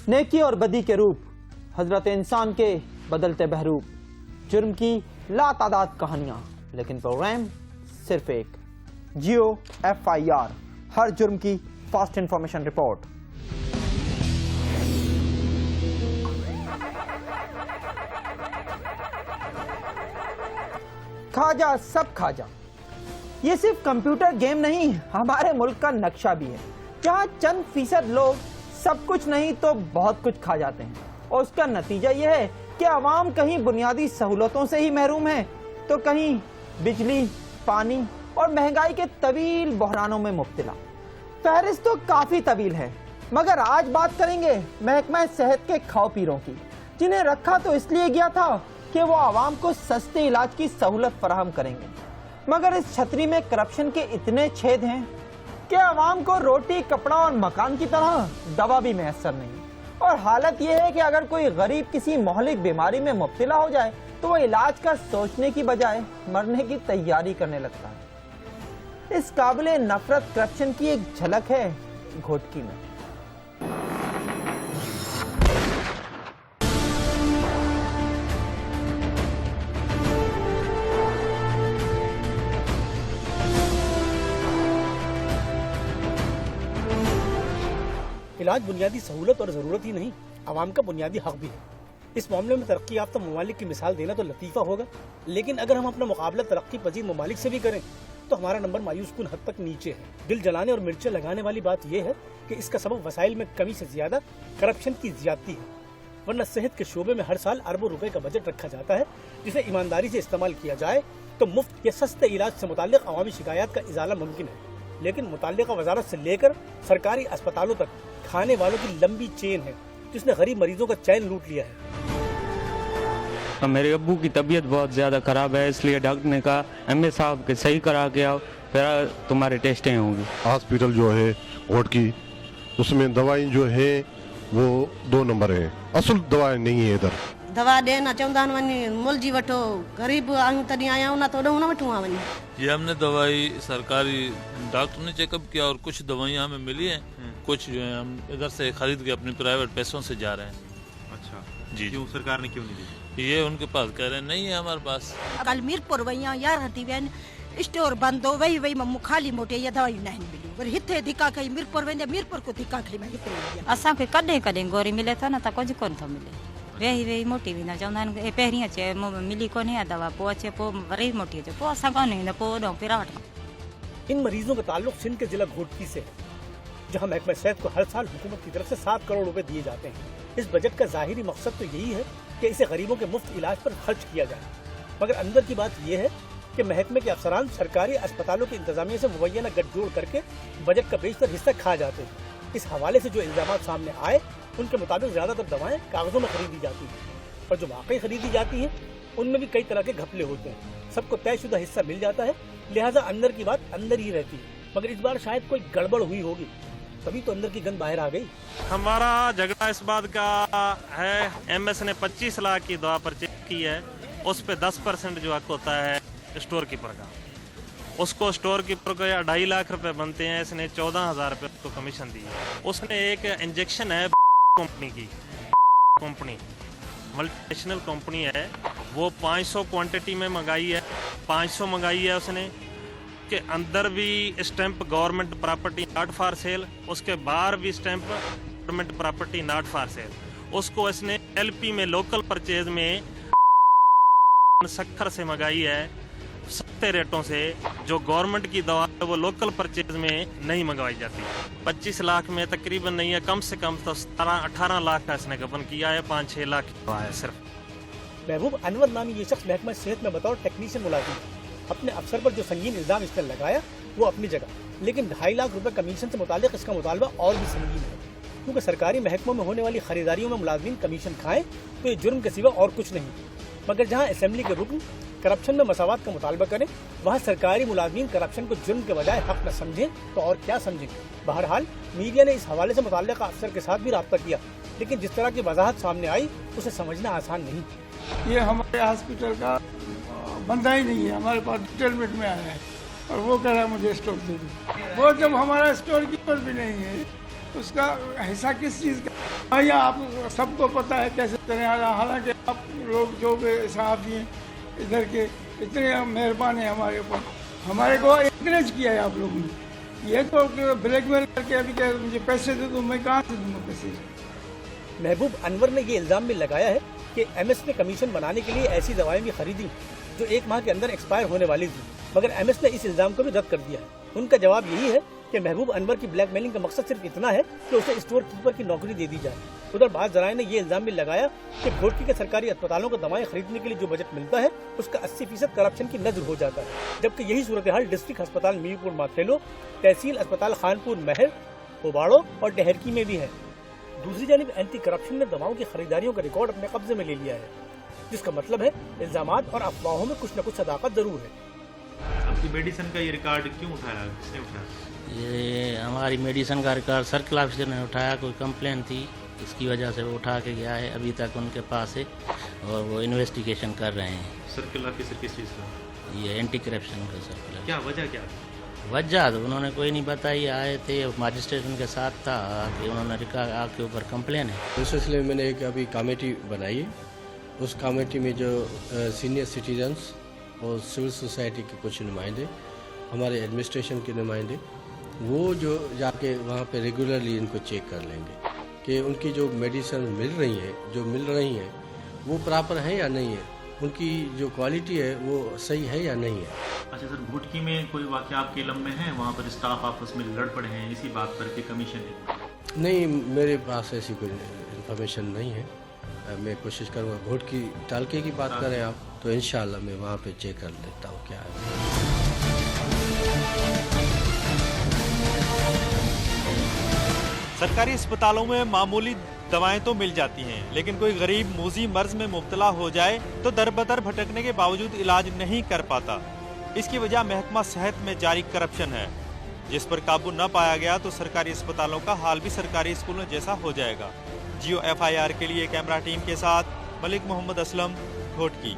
नेकी और बदी के रूप, हजरत इंसान के बदलते बहरूप, जुर्म की लातादाद कहानियां, लेकिन प्रोग्राम सिर्फ एक, जियो FIR, हर जुर्म की फास्ट इंफॉर्मेशन रिपोर्ट। खाजा सब खाजा, ये सिर्फ कंप्यूटर गेम नहीं, हमारे मुल्क का नक्शा भी है, जहां चंद फीसद लोग सब कुछ नहीं तो बहुत कुछ खा जाते हैं। और उसका नतीजा यह है कि आवाम कहीं बुनियादी सहूलतों से ही महरूम है, तो कहीं बिजली, पानी और महंगाई के तवील बहरानों में मुब्तला। फहरिस्त तो काफी तवील है, मगर आज बात करेंगे महकमा सेहत के खाओ पीरों की, जिन्हें रखा तो इसलिए गया था कि वो आवाम को सस्ते इलाज की सहूलत फराहम करेंगे, मगर इस छतरी में करप्शन के इतने छेद हैं कि आवाम को रोटी, कपड़ा और मकान की तरह दवा भी मैसर नहीं। और हालत यह है कि अगर कोई गरीब किसी मोहलिक बीमारी में मुब्तला हो जाए तो वो इलाज का सोचने की बजाय मरने की तैयारी करने लगता है। इस काबिले नफरत करप्शन की एक झलक है घोटकी में। इलाज बुनियादी सहूलत और ज़रूरत ही नहीं, आवाम का बुनियादी हक भी है। इस मामले में तरक्की याफ्ता ममालिक की मिसाल देना तो लतीफ़ा होगा, लेकिन अगर हम अपना मुकाबला तरक्की पजीर ममालिक से भी करें तो हमारा नंबर मायूस कुन हद तक नीचे है। दिल जलाने और मिर्चें लगाने वाली बात यह है कि इसका सबब वसाइल में कमी से ज्यादा करप्शन की ज्यादती है। वरना सेहत के शोबे में हर साल अरबों रुपए का बजट रखा जाता है, जिसे ईमानदारी से इस्तेमाल किया जाए तो मुफ्त या सस्ते इलाज से मुताल्लिक अवामी शिकायत का इजाला मुमकिन है। लेकिन मुताल्लिका वजारत से लेकर सरकारी अस्पतालों तक खाने वालों की लंबी चेन है, जिसने गरीब मरीजों का चैन लूट लिया है। मेरे अब्बू की तबीयत बहुत ज़्यादा ख़राब है, इसलिए डॉक्टर ने कहा MA साहब के सही करा के आओ, फिर तुम्हारे टेस्टें होंगी। हॉस्पिटल जो है कोर्ट की, उसमें दवाई जो है वो 2 नंबर है, असल दवाई नहीं है इधर। दवा देना चाहता वनी मुल जी वठो, गरीब आयूं तॾहिं आया ना तो न वठूं आ वनी। ये हमने दवाई सरकारी डॉक्टर ने चेकअप किया और कुछ दवाइयाँ हमें मिली हैं, कुछ जो है हम इधर से खरीद के अपने प्राइवेट पैसों से जा रहे हैं। अच्छा जी, क्यों सरकार ने क्यों नहीं दी? ये उनके पास कह रहे हैं नहीं है हमारे पास। कल मीरपुर वही यार हटी वेन स्टोर बंद हो वही वही मम्मू खाली मोटे ये दवाई नहीं मिली, पर हिते धिका खई मीरपुर वेंदे मीरपुर को धिका खई मैं हिते असा के कदे कदे गोरी मिले था ना त कुछ कोन थो मिले, वेही वेही मोटी भी ना चवंदा आहिनि पहिरीं अचे मिली कोन्हे दवा, पोइ अचे पोइ वरी मोटी अचे, पोइ असां कोन्हे न पोइ ओॾो पिरावट। इन मरीजों का ताल्लुक सिंध के जिला घोटकी से है, जहां महकमा सेहत को हर साल हुकूमत की तरफ से 7 करोड़ रुपए दिए जाते हैं। इस बजट का जाहिरी मकसद तो यही है कि इसे गरीबों के मुफ्त इलाज पर खर्च किया जाए, मगर अंदर की बात यह है कि महकमे के अफसरान सरकारी अस्पतालों की इंतजामिया से मुबैना गठजोड़ करके बजट का बेशतर हिस्सा खा जाते हैं। इस हवाले से जो इल्जामात सामने आए उनके मुताबिक ज्यादातर दवाएं कागजों में खरीदी जाती हैं, और जो वाकई खरीदी जाती हैं उनमें भी कई तरह के घपले होते हैं। सबको तयशुदा हिस्सा मिल जाता है, लिहाजा अंदर की बात अंदर ही रहती है। मगर इस बार शायद कोई गड़बड़ हुई होगी, तभी तो अंदर की गंद बाहर आ गई। हमारा झगड़ा इस बात का है, MS ने 25 लाख की दवा परचेज की है, उस पे 10% जो हक होता है स्टोर कीपर का, उसको स्टोर कीपर को 2.5 लाख रुपए बनते हैं, इसने 14,000 रुपए को कमीशन दी है। उसने एक इंजेक्शन है कंपनी की, कंपनी मल्टीनेशनल कंपनी है, वो 500 क्वांटिटी में मंगाई है, 500 मंगाई है उसने, के अंदर भी stamp government property not for sale, उसके बाहर भी stamp government property not for sale. उसको इसने LP में लोकल परचेज में शक्कर से मंगाई है सस्ते रेटों से, जो गवर्नमेंट की दवा है वो लोकल परचेज में नहीं मंगवाई जाती। 25 लाख में तकरीबन नहीं है, कम से कम तो 17-18 लाख का इसने गबन किया है, 5-6 लाख की दवा है सिर्फ। महबूब अनवर नामी ये शख्स महकमा सेहत में बतौर टेक्नीशियन मुलाजिम, अपने अफसर पर जो संगीन इल्जाम इसने लगाया वो अपनी जगह, लेकिन 2.5 लाख रुपए कमीशन से मुतालिक इसका मुतालबा और भी संगीन है, क्योंकि सरकारी महकमों में होने वाली खरीदारियों में मुलाजमीन कमीशन खाएं तो ये जुर्म के सिवा और कुछ नहीं। मगर जहां असेंबली के रुकन करप्शन में मसावत का मुतालबा करें, वहाँ सरकारी मुलाजमीन करप्शन को जुर्म के बजाय हक न समझें तो और क्या समझें। बहरहाल मीडिया ने इस हवाले से मुताल्लिक़ा अफसर के साथ भी रब्ता किया, लेकिन जिस तरह की वजाहत सामने आई उसे समझना आसान नहीं। ये हमारे हॉस्पिटल का बंदा ही नहीं है, हमारे पास डिटेलमेंट में आया है और वो कह रहा है मुझे स्टोर दे दो। वो जब हमारा स्टोर कीपर भी नहीं है, उसका हिस्सा किस चीज़ का? दवाइयाँ आप सबको पता है कैसे करें, हालांकि आप लोग जो भी साहब हैं इधर के इतने मेहरबान हैं हमारे ऊपर, हमारे को एनकरेज किया है आप लोगों ने। ये तो ब्लैकमेल करके अभी क्या मुझे पैसे दे दो, मैं कहाँ से दूँगा पैसे। महबूब अनवर ने ये इल्ज़ाम भी लगाया है कि एमएस ने कमीशन बनाने के लिए ऐसी दवाएं भी खरीदी जो 1 माह के अंदर एक्सपायर होने वाली थी, मगर एमएस ने इस इल्ज़ाम को भी रद्द कर दिया है। उनका जवाब यही है कि महबूब अनवर की ब्लैकमेलिंग का मकसद सिर्फ इतना है कि उसे स्टोर कीपर की नौकरी दे दी जाए। उधर बाज़ ज़राए ने ये इल्ज़ाम भी लगाया कि घोटकी के सरकारी अस्पतालों को दवाएं खरीदने के लिए जो बजट मिलता है उसका 80% करप्शन की नज़र हो जाता है, जबकि यही सूरत हाल डिस्ट्रिक्ट अस्पताल मीरपुर माखेलो, तहसील अस्पताल खानपुर महर, पोबाड़ो और डेहरकी में भी है। दूसरी जानिब एंटी करप्शन ने दवाओं की खरीदारियों का रिकॉर्ड अपने कब्जे में ले लिया है, जिसका मतलब है इल्जामात और अफवाहों में कुछ न कुछ सदाकत जरूर है। आपकी मेडिसिन का ये रिकॉर्ड क्यों उठाया, किसने उठाया? ये हमारी मेडिसिन का रिकॉर्ड सर्किल ऑफिसर ने उठाया, कोई कंप्लेन थी इसकी वजह से वो उठा के गया है, अभी तक उनके पास है और वो इन्वेस्टिगेशन कर रहे हैं। सर्किल ऑफिसर किस चीज़ का? ये एंटी करप्शन का सर्कुलर। क्या वजह क्या? वजह तो उन्होंने कोई नहीं बताई, आए थे मजिस्ट्रेट उनके साथ था कि उन्होंने रिकॉर्ड आपके ऊपर कंप्लेन है। इस सिलसिले में मैंने एक अभी कमेटी बनाई है, उस कमेटी में जो सीनियर सिटीजन्स और सिविल सोसाइटी के कुछ नुमाइंदे, हमारे एडमिनिस्ट्रेशन के नुमाइंदे, वो जो जाके वहाँ पे रेगुलरली इनको चेक कर लेंगे कि उनकी जो मेडिसिन मिल रही हैं वो प्रॉपर है या नहीं है, उनकी जो क्वालिटी है वो सही है या नहीं है। अच्छा सर, घुटकी में कोई वाक़या आपके इल्म में है, वहाँ पर स्टाफ आपस में लड़ पड़े हैं इसी बात पर कि कमीशन है? नहीं, मेरे पास ऐसी कोई इन्फॉर्मेशन नहीं है। मैं कोशिश करूँगा, घुटकी टालके की बात करें आप तो इंशाल्लाह मैं वहाँ पे चेक कर लेता हूँ क्या है। सरकारी अस्पतालों में मामूली दवाएं तो मिल जाती हैं, लेकिन कोई गरीब मूजी मर्ज में मुब्तला हो जाए तो दर-बदर भटकने के बावजूद इलाज नहीं कर पाता। इसकी वजह महकमा सेहत में जारी करप्शन है, जिस पर काबू न पाया गया तो सरकारी अस्पतालों का हाल भी सरकारी स्कूलों जैसा हो जाएगा। जियो FIR के लिए कैमरा टीम के साथ मलिक मोहम्मद असलम, घोटकी।